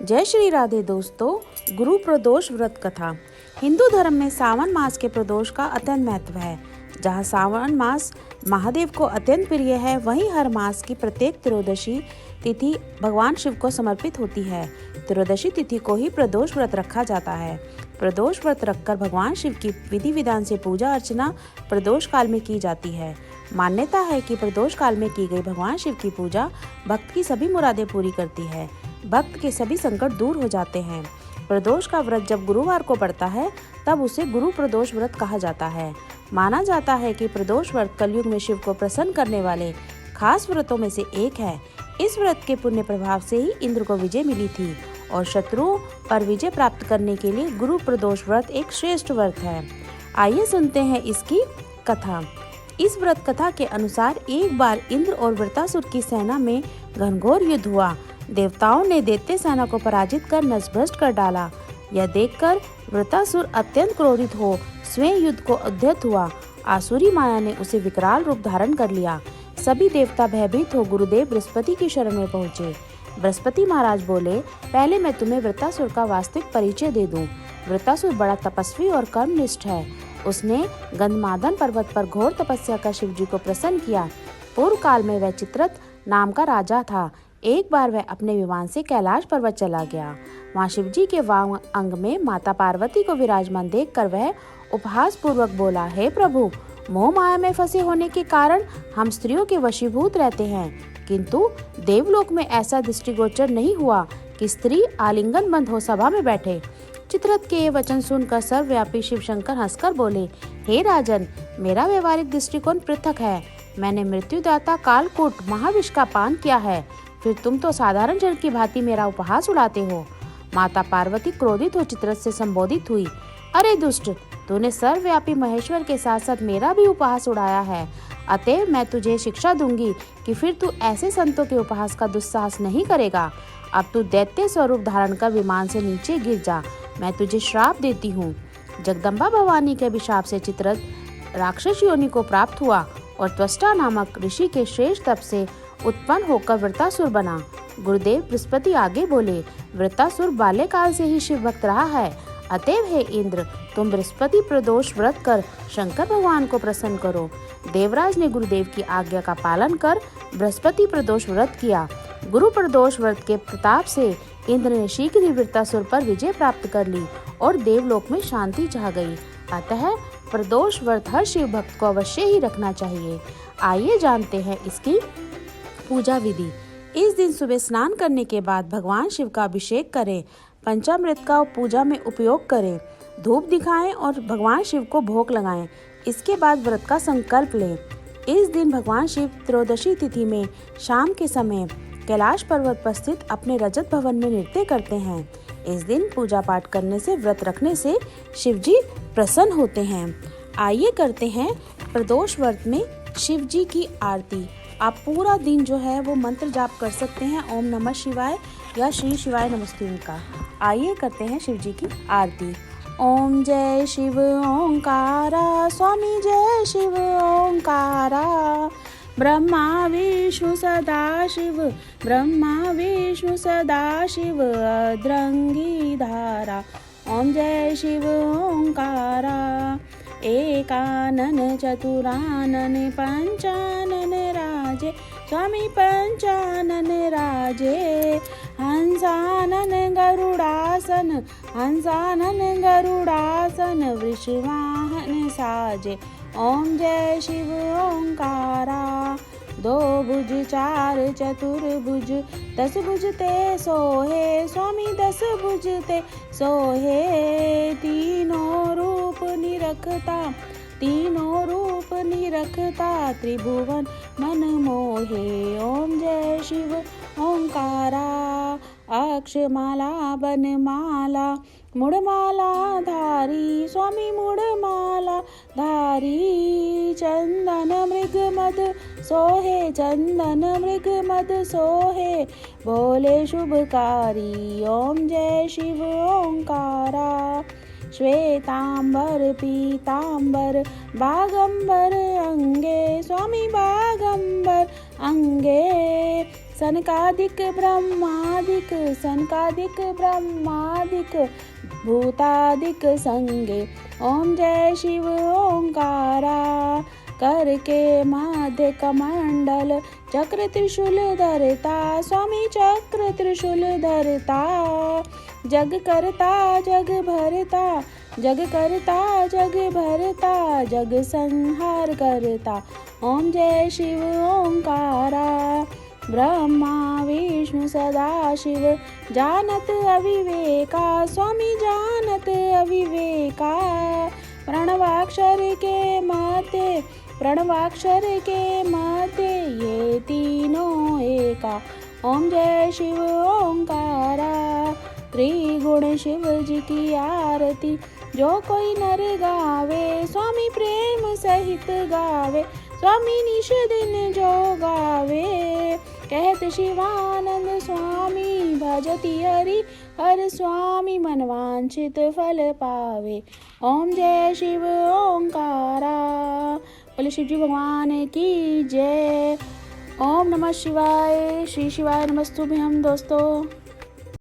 जय श्री राधे दोस्तों। गुरु प्रदोष व्रत कथा। हिंदू धर्म में सावन मास के प्रदोष का अत्यंत महत्व है। जहाँ सावन मास महादेव को अत्यंत प्रिय है, वहीं हर मास की प्रत्येक त्रयोदशी तिथि भगवान शिव को समर्पित होती है। त्रयोदशी तिथि को ही प्रदोष व्रत रखा जाता है। प्रदोष व्रत रखकर भगवान शिव की विधि विधान से पूजा अर्चना प्रदोष काल में की जाती है। मान्यता है कि प्रदोष काल में की गई भगवान शिव की पूजा भक्त की सभी मुरादें पूरी करती है। भक्त के सभी संकट दूर हो जाते हैं। प्रदोष का व्रत जब गुरुवार को पड़ता है, तब उसे गुरु प्रदोष व्रत कहा जाता है। माना जाता है कि प्रदोष व्रत कलयुग में शिव को प्रसन्न करने वाले खास व्रतों में से एक है। इस व्रत के पुण्य प्रभाव से ही इंद्र को विजय मिली थी और शत्रुओं पर विजय प्राप्त करने के लिए गुरु प्रदोष व्रत एक श्रेष्ठ व्रत है। आइए सुनते हैं इसकी कथा। इस व्रत कथा के अनुसार एक बार इंद्र और वृत्रासुर की सेना में घनघोर युद्ध हुआ। देवताओं ने दैत्य सेना को पराजित कर नष्ट कर डाला। यह देखकर वृत्रासुर अत्यंत क्रोधित हो स्वयं युद्ध को उद्यत हुआ। आसुरी माया ने उसे विकराल रूप धारण कर लिया। सभी देवता भयभीत हो गुरुदेव बृहस्पति की शरण में पहुँचे। बृहस्पति महाराज बोले, पहले मैं तुम्हें वृत्रासुर का वास्तविक परिचय दे दूं। वृत्रासुर बड़ा तपस्वी और कर्मनिष्ठ है। उसने गंधमादन पर्वत पर घोर तपस्या कर शिव जी को प्रसन्न किया। पूर्व काल में वह चित्ररथ नाम का राजा था। एक बार वह अपने विमान से कैलाश पर्वत चला गया। वहाँ शिव जी के वाम अंग में माता पार्वती को विराजमान देखकर वह उपहास पूर्वक बोला, हे प्रभु, मोह माया में फंसे होने के कारण हम स्त्रियों के वशीभूत रहते हैं, किंतु देवलोक में ऐसा दृष्टिगोचर नहीं हुआ कि स्त्री आलिंगन बंद हो सभा में बैठे। चित्ररथ के ये वचन सुनकर सर्वव्यापी शिव शंकर हंसकर बोले, हे राजन, मेरा व्यवहारिक दृष्टिकोण पृथक है। मैंने मृत्युदाता कालकूट महाविष का पान किया है, फिर तुम तो साधारण जन की भांति मेरा उपहास उड़ाते हो। माता पार्वती क्रोधित हो चित्ररथ से संबोधित हुई, अरे दुष्ट, तूने सर्वव्यापी महेश्वर के साथ साथ मेरा भी उपहास उड़ाया है। अतएव मैं तुझे शिक्षा दूंगी कि फिर तू ऐसे संतों के उपहास का दुस्साहस नहीं करेगा। अब तू दैत्य स्वरूप धारण कर विमान से नीचे गिर जा। मैं तुझे श्राप देती हूँ। जगदम्बा भवानी के अभिशाप से चित्ररथ राक्षस योनि को प्राप्त हुआ और त्वष्टा नामक ऋषि के श्रेष्ठ तप से उत्पन्न होकर वृत्रासुर बना। गुरुदेव बृहस्पति आगे बोले, वृत्रासुर बाल्यकाल से ही शिव भक्त रहा है। अतएव हे इंद्र, तुम बृहस्पति प्रदोष व्रत कर शंकर भगवान को प्रसन्न करो। देवराज ने गुरुदेव की आज्ञा का पालन कर बृहस्पति प्रदोष व्रत किया। गुरु प्रदोष व्रत के प्रताप से इंद्र ने शीघ्र ही वृत्रासुर पर विजय प्राप्त कर ली और देवलोक में शांति छा गई। अतः प्रदोष व्रत हर शिव भक्त को अवश्य ही रखना चाहिए। आइए जानते हैं इसकी पूजा विधि। इस दिन सुबह स्नान करने के बाद भगवान शिव का अभिषेक करें। पंचामृत का पूजा में उपयोग करें। धूप दिखाएं और भगवान शिव को भोग लगाएं। इसके बाद व्रत का संकल्प लें। इस दिन भगवान शिव त्रयोदशी तिथि में शाम के समय कैलाश पर्वत पर स्थित अपने रजत भवन में नृत्य करते हैं। इस दिन पूजा पाठ करने से, व्रत रखने से शिव जी प्रसन्न होते हैं। आइए करते हैं प्रदोष व्रत में शिव जी की आरती। आप पूरा दिन जो है वो मंत्र जाप कर सकते हैं, ओम नमः शिवाय या श्री शिवाय नमस्ते का। आइए करते हैं शिव जी की आरती। ओम जय शिव ओंकारा, स्वामी जय शिव ओंकारा, ब्रह्मा विष्णु सदा शिव, ब्रह्मा विष्णु सदा शिव, अद्रंगी धारा। ओम जय शिव ओंकारा, एकानन चतुरानन पंचानन राजे, स्वामी पंचानन राजे, हंसानन गरुड़ासन, हंसानन गरुड़ासन, वृषवाहन साजे। ओम जय शिव ओंकारा, दो भुज चार चतुर्भुज, 10 भुज ते सोहे, स्वामी 10 भुज ते सोहे, तीनों रूप निरखता, तीनों रूप निरखता, त्रिभुवन मन मोहे। ओम जय शिव ओंकारा, अक्षमाला बनमाला, मुड़माला धारी, स्वामी मुड़माला धारी, चंदन मृग मद सोहे, चंदन मृग मद सोहे, बोले शुभकारी। ओम जय शिव ओंकारा, श्वेतांबर पीतांबर, बागंबर अंगे, स्वामी बागंबर अंगे, सनकादिक ब्रह्मादिक सनकादिक ब्रह्मादिक भूतादिक संगे। ओम जय शिव ओंकारा। करके मध्य कमंडल चक्र त्रिशूल धरता स्वामी चक्र त्रिशूल धरता। जग करता जग भरता जग करता जग भरता जग संहार करता। ओम जय शिव ओंकारा। ब्रह्मा विष्णु सदा शिव जानत अविवेका स्वामी जानत अविवेका। प्रणवाक्षर के मध्य प्रणवाक्षर के मध्य ये तीनों एका। ओम जय शिव ओंकारा। त्रिगुण शिव जी की आरती जो कोई नर गावे स्वामी प्रेम सहित गावे। स्वामी निश दिन जो गावे कहत शिवानंद स्वामी भजति हरि हर स्वामी मनवांछित फल पावे। ओम जय शिव ओंकारा। बोले शिव जी भगवान की जय। ओम नमः शिवाय। श्री शिवाय नमस्तुभ्यं दोस्तों।